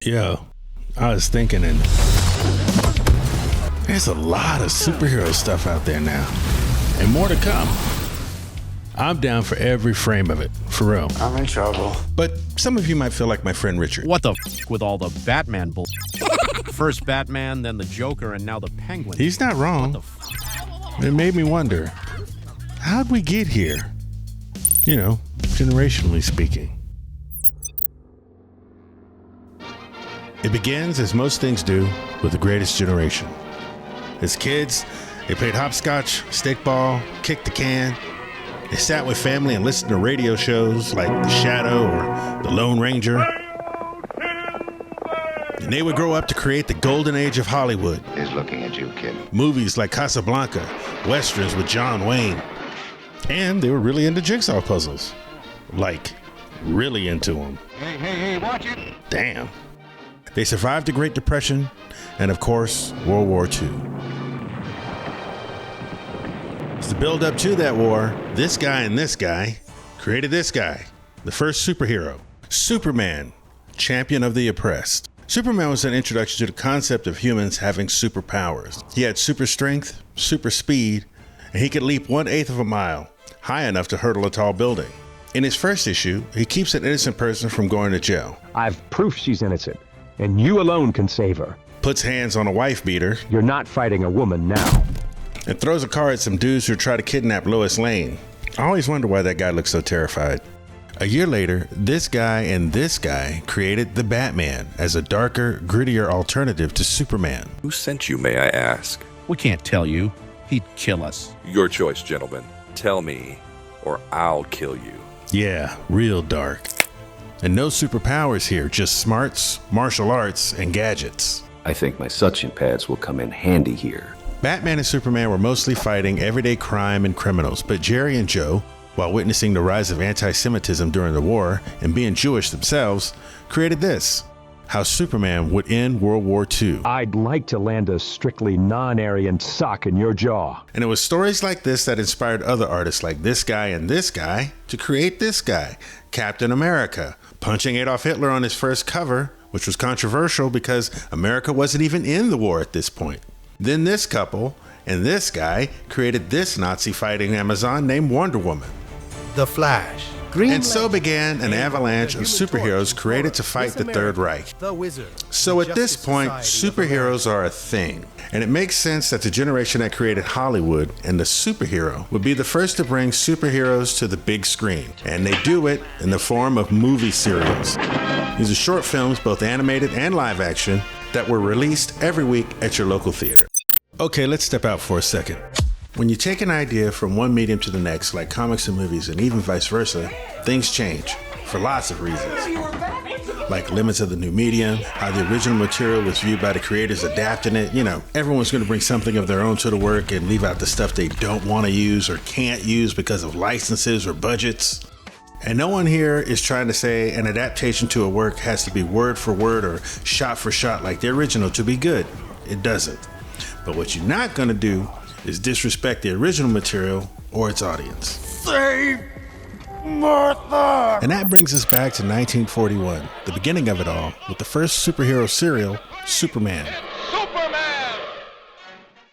Yo, I was thinking, and there's a lot of superhero stuff out there now, and more to come. I'm down for every frame of it, for real. I'm in trouble. But some of you might feel like my friend Richard. What the f with all the Batman bull? First Batman, then the Joker, and now the Penguin. He's not wrong. What the f? It made me wonder, how'd we get here? You know, generationally speaking. It begins, as most things do, with the greatest generation. As kids, they played hopscotch, stickball, kicked the can. They sat with family and listened to radio shows like The Shadow or The Lone Ranger. And they would grow up to create the golden age of Hollywood. He's looking at you, kid. Movies like Casablanca, westerns with John Wayne. And they were really into jigsaw puzzles. Like, really into them. Hey, watch it. Damn. They survived the Great Depression and, of course, World War II. As the build up to that war, this guy and this guy created this guy, the first superhero, Superman, champion of the oppressed. Superman was an introduction to the concept of humans having superpowers. He had super strength, super speed, and he could leap 1/8 of a mile, high enough to hurdle a tall building. In his first issue, he keeps an innocent person from going to jail. I've proof she's innocent, and you alone can save her. Puts hands on a wife beater. You're not fighting a woman now. And throws a car at some dudes who try to kidnap Lois Lane. I always wonder why that guy looks so terrified. A year later, this guy and this guy created the Batman as a darker, grittier alternative to Superman. Who sent you, may I ask? We can't tell you. He'd kill us. Your choice, gentlemen. Tell me, or I'll kill you. Yeah, real dark. And no superpowers here, just smarts, martial arts, and gadgets. I think my suction pads will come in handy here. Batman and Superman were mostly fighting everyday crime and criminals, but Jerry and Joe, while witnessing the rise of anti-Semitism during the war and being Jewish themselves, created this: how Superman would end World War II. I'd like to land a strictly non-Aryan sock in your jaw. And it was stories like this that inspired other artists like this guy and this guy to create this guy, Captain America, punching Adolf Hitler on his first cover, which was controversial because America wasn't even in the war at this point. Then this couple and this guy created this Nazi-fighting Amazon named Wonder Woman. The Flash. Green And so Lantern, began an avalanche of superheroes created to fight the Third Reich. The Wizard. So at this Justice point, Society of superheroes are a thing. And it makes sense that the generation that created Hollywood and the superhero would be the first to bring superheroes to the big screen. And they do it in the form of movie serials. These are short films, both animated and live action, that were released every week at your local theater. Okay, let's step out for a second. When you take an idea from one medium to the next, like comics and movies, and even vice versa, things change for lots of reasons. Like limits of the new medium, how the original material was viewed by the creators adapting it. You know, everyone's going to bring something of their own to the work and leave out the stuff they don't want to use or can't use because of licenses or budgets. And no one here is trying to say an adaptation to a work has to be word for word or shot for shot like the original to be good. It doesn't. But what you're not going to do is disrespect the original material or its audience. Save Martha! And that brings us back to 1941, the beginning of it all, with the first superhero serial, Superman. Superman!